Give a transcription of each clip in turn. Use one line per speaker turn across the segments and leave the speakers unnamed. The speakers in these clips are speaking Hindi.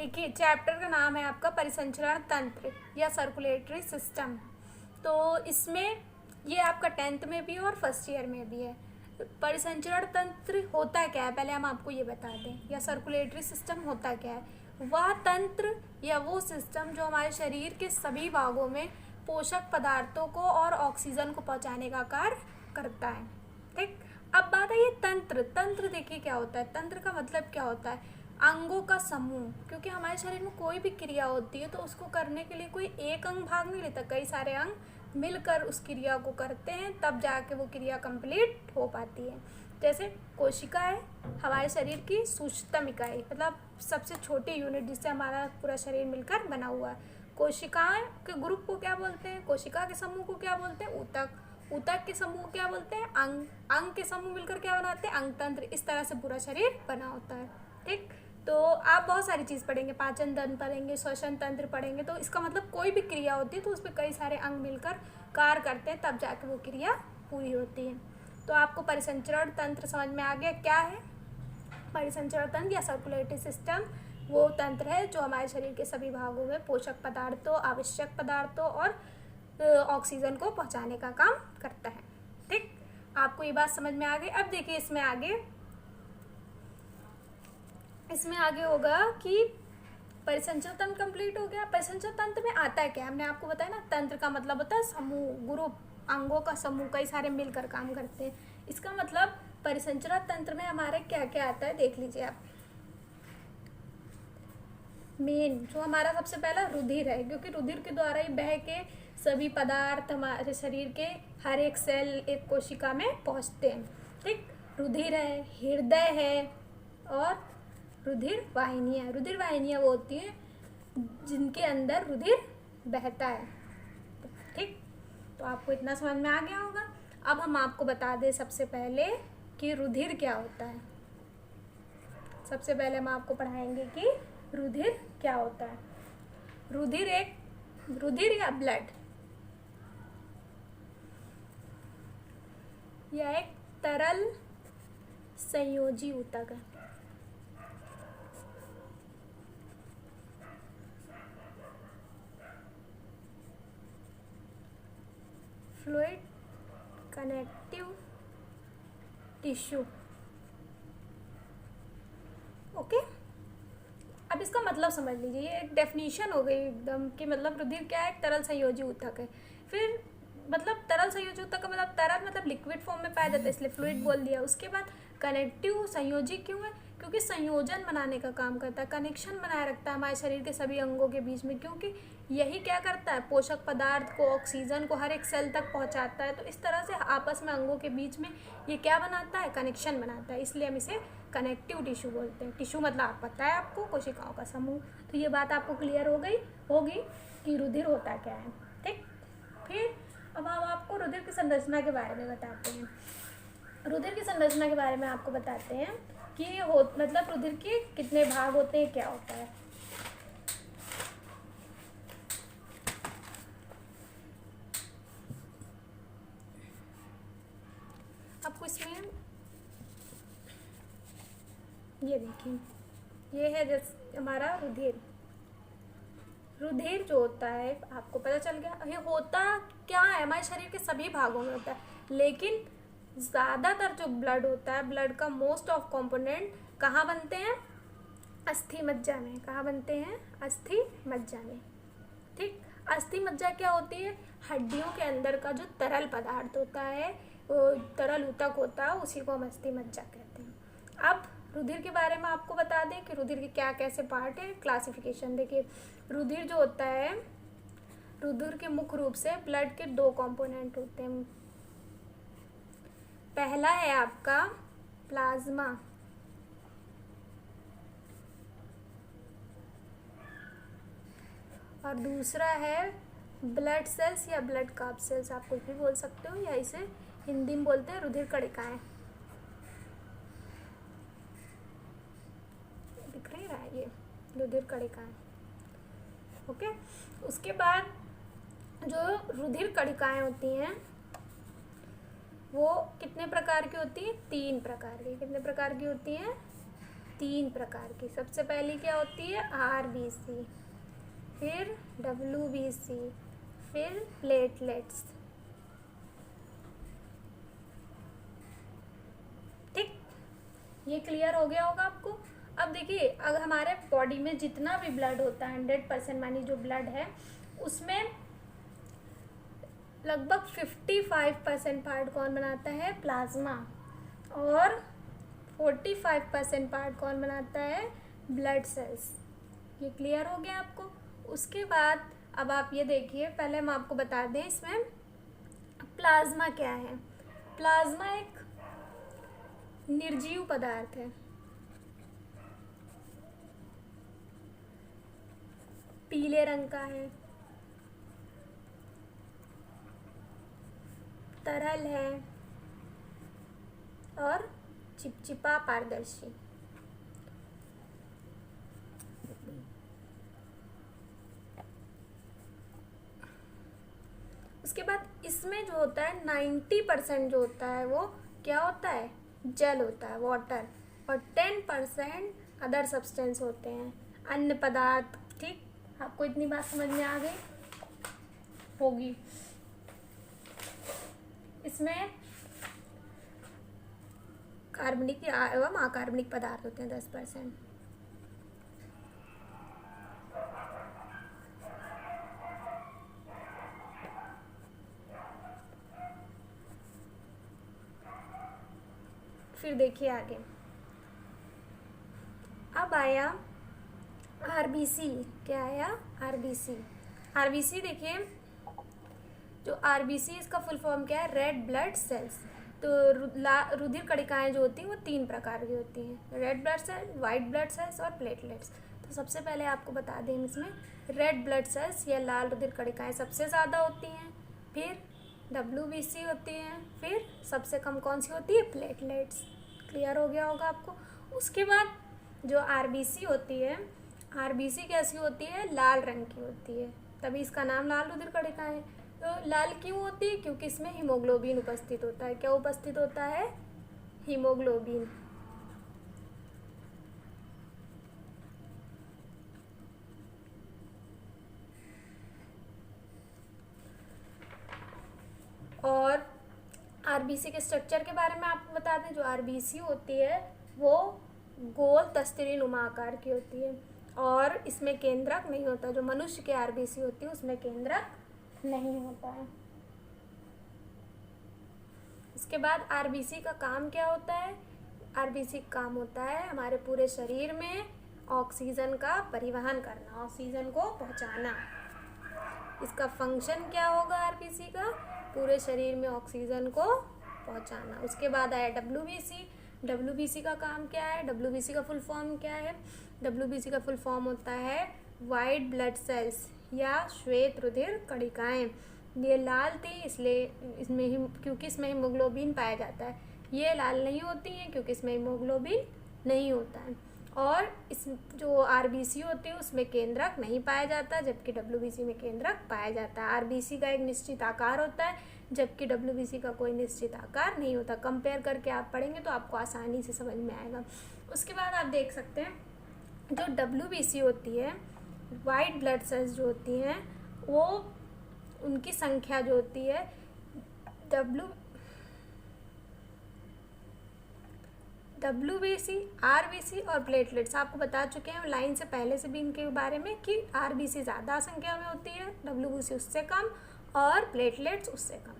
देखिए चैप्टर का नाम है आपका परिसंचरण तंत्र या सर्कुलेटरी सिस्टम। तो इसमें ये आपका 10th में भी है और फर्स्ट ईयर में भी है। परिसंचरण तंत्र होता क्या है पहले हम आपको ये बता दें, या सर्कुलेटरी सिस्टम होता क्या है। वह तंत्र या वो सिस्टम जो हमारे शरीर के सभी भागों में पोषक पदार्थों को और ऑक्सीजन को पहुंचाने का कार्य करता है। ठीक, अब बात है ये तंत्र। तंत्र देखिए क्या होता है, तंत्र का मतलब क्या होता है, अंगों का समूह। क्योंकि हमारे शरीर में कोई भी क्रिया होती है तो उसको करने के लिए कोई एक अंग भाग नहीं लेता, कई सारे अंग मिलकर उस क्रिया को करते हैं, तब जाके वो क्रिया कंप्लीट हो पाती है। जैसे कोशिका है हमारे शरीर की सूक्ष्मतम इकाई, मतलब सबसे छोटी यूनिट जिससे हमारा पूरा शरीर मिलकर बना हुआ है। कोशिकाएं के ग्रुप को क्या बोलते हैं, कोशिका के समूह को क्या बोलते हैं, ऊतक। ऊतक के समूह क्या बोलते हैं, अंग। अंग के समूह मिलकर क्या बनाते हैं, अंग तंत्र। इस तरह से पूरा शरीर बना होता है। ठीक, तो आप बहुत सारी चीज़ पढ़ेंगे, पाचन तंत्र पढ़ेंगे, श्वसन तंत्र पढ़ेंगे, तो इसका मतलब कोई भी क्रिया होती है तो उस पर कई सारे अंग मिलकर कार्य करते हैं, तब जाके वो क्रिया पूरी होती है। तो आपको परिसंचरण तंत्र समझ में आ गया क्या है। परिसंचरण तंत्र या सर्कुलेटरी सिस्टम वो तंत्र है जो हमारे शरीर के सभी भागों में पोषक पदार्थों, आवश्यक पदार्थों और ऑक्सीजन को पहुंचाने का काम करता है। ठीक, आपको ये बात समझ में आ गई। अब देखिए इसमें आगे होगा कि परिसंचरण तंत्र कंप्लीट हो गया। परिसंचरण तंत्र में आता है क्या, हमने आपको बताया ना, तंत्र का मतलब होता है समूह, ग्रुप, अंगों का समूह, कई सारे मिलकर काम करते हैं। इसका मतलब परिसंचरण तंत्र में हमारे क्या क्या आता है देख लीजिए आप। मेन जो हमारा सबसे पहला रुधिर है, क्योंकि रुधिर के द्वारा ही बह के सभी पदार्थ हमारे शरीर के हर एक सेल, एक कोशिका में पहुंचते हैं। ठीक, रुधिर है, हृदय है और रुधिर वाहिनियाँ। रुधिर वाहिनियाँ वो होती हैं जिनके अंदर रुधिर बहता है। ठीक, तो आपको इतना समझ में आ गया होगा। अब हम आपको बता दें सबसे पहले कि रुधिर क्या होता है। सबसे पहले हम आपको पढ़ाएंगे कि रुधिर क्या होता है। रुधिर या ब्लड यह एक तरल संयोजी ऊतक है। Fluid connective tissue. ओके, अब इसका मतलब समझ लीजिए, ये एक डेफिनेशन हो गई एकदम कि मतलब रुधिर क्या है, एक तरल संयोजी ऊतक है। फिर मतलब तरल संयोजी ऊतक का मतलब तरल मतलब लिक्विड फॉर्म में पाया जाता है, इसलिए फ्लूइड बोल दिया। उसके बाद कनेक्टिव, संयोजी क्यों है, क्योंकि संयोजन बनाने का काम करता है, कनेक्शन बनाए रखता है हमारे शरीर के सभी अंगों के बीच में, क्योंकि यही क्या करता है, पोषक पदार्थ को, ऑक्सीजन को हर एक सेल तक पहुंचाता है। तो इस तरह से आपस में अंगों के बीच में ये क्या बनाता है, कनेक्शन बनाता है, इसलिए हम इसे कनेक्टिव टिश्यू बोलते हैं। टिश्यू मतलब आप पता है आपको, कोशिकाओं का समूह। तो ये बात आपको क्लियर होगी कि रुधिर होता क्या है। ठीक, फिर अब हम आपको रुधिर की संरचना के बारे में बताते हैं। रुधिर की संरचना के बारे में आपको बताते हैं कि मतलब रुधिर के कितने भाग होते हैं, क्या होता है। आपको इसमें ये देखिए, ये है जैसे हमारा रुधिर जो होता है, आपको पता चल गया ये होता क्या है, हमारे शरीर के सभी भागों में होता है। लेकिन ज़्यादातर जो ब्लड होता है, ब्लड का मोस्ट ऑफ कंपोनेंट कहाँ बनते हैं, अस्थि मज्जा में। कहाँ बनते हैं, अस्थि मज्जा में। ठीक, अस्थि मज्जा क्या होती है, हड्डियों के अंदर का जो तरल पदार्थ होता है, वो तरल ऊतक होता है, उसी को हम अस्थि मज्जा कहते हैं। अब रुधिर के बारे में आपको बता दें कि रुधिर के क्या कैसे पार्ट है, क्लासिफिकेशन देखिए। रुधिर जो होता है, रुधिर के मुख्य रूप से ब्लड के 2 कंपोनेंट होते हैं। पहला है आपका प्लाज्मा, और दूसरा है ब्लड सेल्स या ब्लड कैप्सूल्स, आप कुछ भी बोल सकते हो, या इसे हिंदी में बोलते हैं रुधिर कणिकाएं। दिख रही है ये रुधिर कणिकाएं। ओके, उसके बाद जो रुधिर कणिकाएं होती हैं वो कितने प्रकार की होती हैं, 3 प्रकार की। कितने प्रकार की होती हैं, तीन प्रकार की। सबसे पहली क्या होती है, आरबीसी, फिर डब्ल्यूबीसी, फिर प्लेटलेट्स। ठीक, ये क्लियर हो गया होगा आपको। अब देखिए, अगर हमारे बॉडी में जितना भी ब्लड होता है 100% मानी जो ब्लड है, उसमें लगभग 55% पार्ट कौन बनाता है, प्लाज्मा, और 45% पार्ट कौन बनाता है, ब्लड सेल्स। ये क्लियर हो गया आपको। उसके बाद अब आप ये देखिए, पहले हम आपको बता दें इसमें प्लाज्मा क्या है। प्लाज्मा एक निर्जीव पदार्थ है, पीले रंग का है, तरल है और चिपचिपा पारदर्शी। उसके बाद इसमें जो होता है 90% जो होता है वो क्या होता है, जल होता है, वाटर, और 10% अदर सब्सटेंस होते हैं, अन्य पदार्थ। ठीक, आपको इतनी बात समझ में आ गई होगी। इसमें कार्बनिक एवं अकार्बनिक पदार्थ होते हैं 10%। फिर देखिए आगे, अब आया आरबीसी। क्या आया, आरबीसी। आरबीसी देखिए, जो आरबीसी इसका फुल फॉर्म क्या है, रेड ब्लड सेल्स। तो रुधिर कणिकाएं जो होती हैं वो तीन प्रकार की होती हैं, red blood cell, white blood cells और प्लेटलेट्स। तो सबसे पहले आपको बता दें इसमें रेड ब्लड सेल्स या लाल रुधिर कणिकाएं सबसे ज़्यादा होती हैं, फिर डब्ल्यूबीसी होती हैं, फिर सबसे कम कौन सी होती है, प्लेटलेट्स। क्लियर हो गया होगा आपको। उसके बाद जो आरबीसी होती है, आरबीसी कैसी होती है, लाल रंग की होती है, तभी इसका नाम लाल रुधिर कणिका है। तो लाल क्यों होती है, क्योंकि इसमें हीमोग्लोबिन उपस्थित होता है। क्या उपस्थित होता है, हीमोग्लोबिन। और आरबीसी के स्ट्रक्चर के बारे में आपको बता दें, जो आरबीसी होती है वो गोल तस्तरी नुमा आकार की होती है और इसमें केंद्रक नहीं होता। जो मनुष्य के आरबीसी होती है उसमें केंद्रक नहीं होता है। इसके बाद आरबीसी का काम क्या होता है, आरबीसी का काम होता है हमारे पूरे शरीर में ऑक्सीजन का परिवहन करना, ऑक्सीजन को पहुंचाना। इसका फंक्शन क्या होगा आरबीसी का, पूरे शरीर में ऑक्सीजन को पहुंचाना। उसके बाद आया डब्ल्यूबीसी। डब्ल्यूबीसी का काम क्या है, डब्ल्यूबीसी का फुल फॉर्म क्या है, डब्ल्यूबीसी का फुल फॉर्म होता है वाइट ब्लड सेल्स या श्वेत रुधिर कणिकाएं। ये लाल थी इसलिए इसमें क्योंकि इसमें हीमोग्लोबिन पाया जाता है। ये लाल नहीं होती हैं क्योंकि इसमें हीमोग्लोबिन नहीं होता है। और इस जो आरबीसी होती है उसमें केंद्रक नहीं पाया जाता, जबकि डब्ल्यूबीसी में केंद्रक पाया जाता है। आरबीसी का एक निश्चित आकार होता है जबकि डब्ल्यूबीसी का कोई निश्चित आकार नहीं होता। कंपेयर करके आप पढ़ेंगे तो आपको आसानी से समझ में आएगा। उसके बाद आप देख सकते हैं जो डब्ल्यूबीसी होती है, वाइट ब्लड सेल्स जो होती हैं, वो उनकी संख्या जो होती है डब्ल्यूबीसी, आरबीसी और प्लेटलेट्स आपको बता चुके हैं लाइन से पहले से भी इनके बारे में कि आरबीसी ज़्यादा संख्या में होती है, डब्ल्यूबीसी उससे कम और प्लेटलेट्स उससे कम।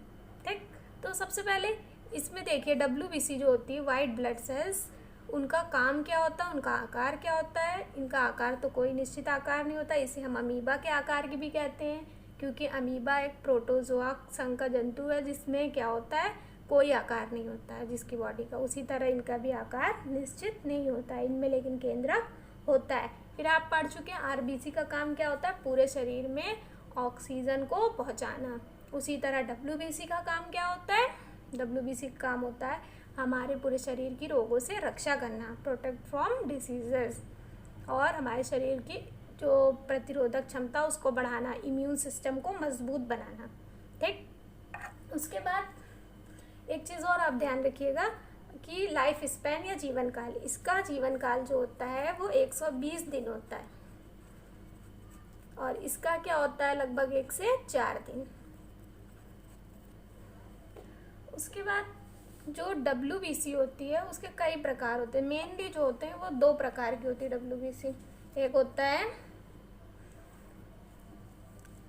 ठीक, तो सबसे पहले इसमें देखिए डब्ल्यूबीसी जो होती है वाइट ब्लड सेल्स, उनका काम क्या होता है, उनका आकार क्या होता है। इनका आकार तो कोई निश्चित आकार नहीं होता, इसे हम अमीबा के आकार की भी कहते हैं क्योंकि अमीबा एक प्रोटोजोआ संघ का जंतु है जिसमें क्या होता है, कोई आकार नहीं होता है जिसकी बॉडी का। उसी तरह इनका भी आकार निश्चित नहीं होता है इनमें, लेकिन केंद्रक होता है। फिर आप पढ़ चुके हैं आरबीसी का काम क्या होता है, पूरे शरीर में ऑक्सीजन को पहुंचाना। उसी तरह डब्ल्यूबीसी का काम क्या होता है, डब्ल्यूबीसी का काम होता है हमारे पूरे शरीर की रोगों से रक्षा करना, प्रोटेक्ट फ्रॉम डिसीजेस, और हमारे शरीर की जो प्रतिरोधक क्षमता उसको बढ़ाना, इम्यून सिस्टम को मजबूत बनाना। ठीक, उसके बाद एक चीज़ और आप ध्यान रखिएगा, कि लाइफ स्पैन या जीवन काल, इसका जीवन काल जो होता है वो 120 दिन होता है, और इसका क्या होता है लगभग 1 से 4 दिन। उसके बाद जो WBC होती है उसके कई प्रकार होते हैं, मेनली जो होते हैं वो 2 प्रकार की होती है WBC। एक होता है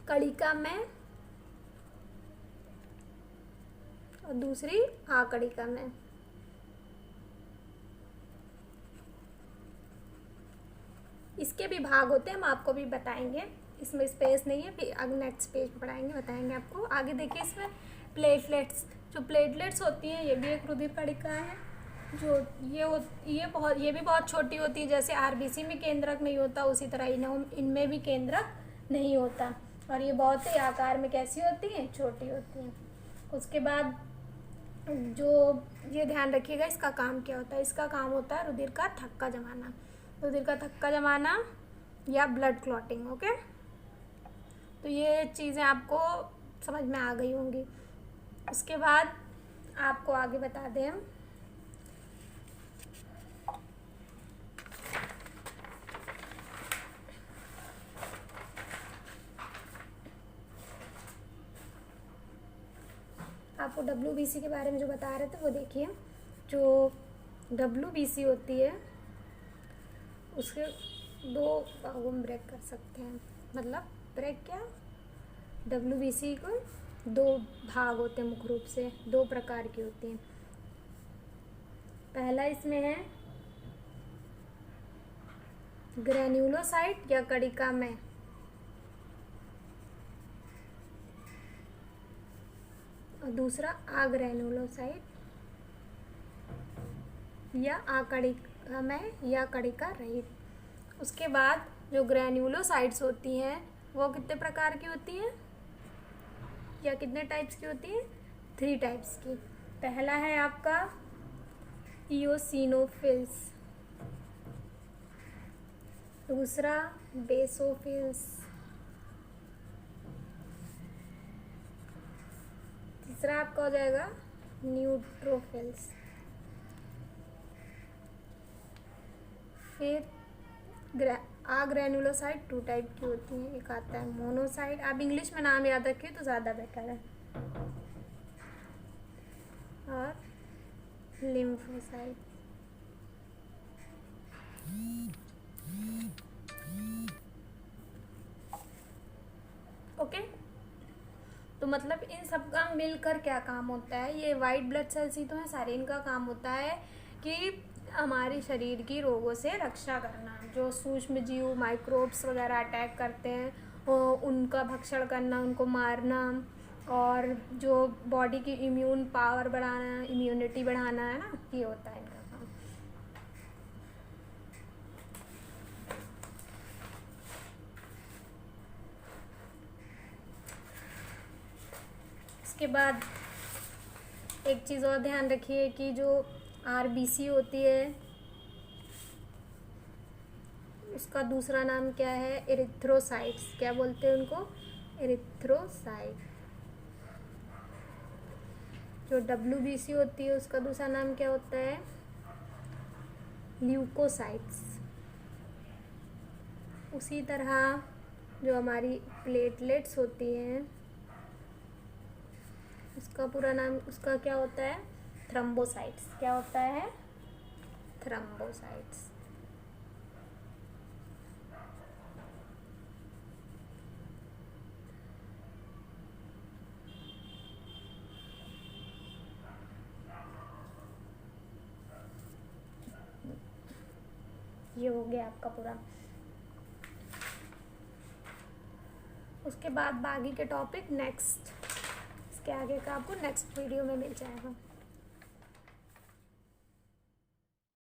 कणिका में और दूसरी आकड़िका में। इसके भी भाग होते हैं, हम आपको भी बताएंगे, इसमें स्पेस नहीं है, फिर अगले नेक्स्ट पेज पर पढ़ाएंगे, बताएंगे आपको। आगे देखिए इसमें प्लेटलेट्स, जो प्लेटलेट्स होती हैं ये भी एक रुधिर कणिका है, जो ये भी बहुत छोटी होती है। जैसे RBC में केंद्रक नहीं होता उसी तरह इनमें भी केंद्रक नहीं होता, और ये बहुत ही आकार में कैसी होती हैं, छोटी होती हैं। उसके बाद जो ये ध्यान रखिएगा इसका काम क्या होता है, इसका काम होता है रुधिर का थक्का जमाना, रुधिर का थक्का जमाना या ब्लड क्लॉटिंग। ओके, तो ये चीज़ें आपको समझ में आ गई होंगी। उसके बाद आपको आगे बता दें हम आपको WBC के बारे में जो बता रहे थे वो देखिए। जो WBC होती है उसके 2 भागों में ब्रेक कर सकते हैं, मतलब ब्रेक क्या, WBC को 2 भाग होते हैं, मुख्य रूप से 2 प्रकार की होती हैं। पहला इसमें है ग्रेन्युलोसाइट या कणिका में, और दूसरा अग्रेन्युलोसाइट या आकड़िका में या कणिका रहित। उसके बाद जो ग्रेन्युलोसाइट्स होती हैं वो कितने प्रकार की होती हैं या कितने टाइप्स की होती है, 3 टाइप्स की। पहला है आपका इओसिनोफिल्स, दूसरा बेसोफिल्स, तीसरा आपका हो जाएगा न्यूट्रोफिल्स। फिर ग्रेनुलोसाइट 2 टाइप की होती हैं, एक आता है मोनोसाइट, आप इंग्लिश में नाम याद रखिए तो ज़्यादा बेटर है, और लिम्फोसाइट। ओके, तो मतलब इन सब का मिलकर क्या काम होता है, ये वाइट ब्लड सेल्स ही तो हैं सारे, इनका काम होता है कि हमारे शरीर की रोगों से रक्षा करना, जो सूक्ष्म जीव माइक्रोब्स वगैरह अटैक करते हैं उनका भक्षण करना, उनको मारना, और जो बॉडी की इम्यून पावर बढ़ाना, इम्यूनिटी बढ़ाना है ना, ये होता है इनका काम। इसके बाद एक चीज़ और ध्यान रखिए कि जो RBC होती है उसका दूसरा नाम क्या है, एरिथ्रोसाइट्स। क्या बोलते हैं उनको, एरिथ्रोसाइट। जो WBC होती है उसका दूसरा नाम क्या होता है, ल्यूकोसाइट्स। उसी तरह जो हमारी प्लेटलेट्स होती हैं उसका पूरा नाम, उसका क्या होता है, थ्रम्बोसाइट्स। क्या होता है, थ्रम्बोसाइट्स। ये हो गया आपका पूरा। उसके बाद बाकी के टॉपिक नेक्स्ट, इसके आगे का आपको नेक्स्ट वीडियो में मिल जाएगा।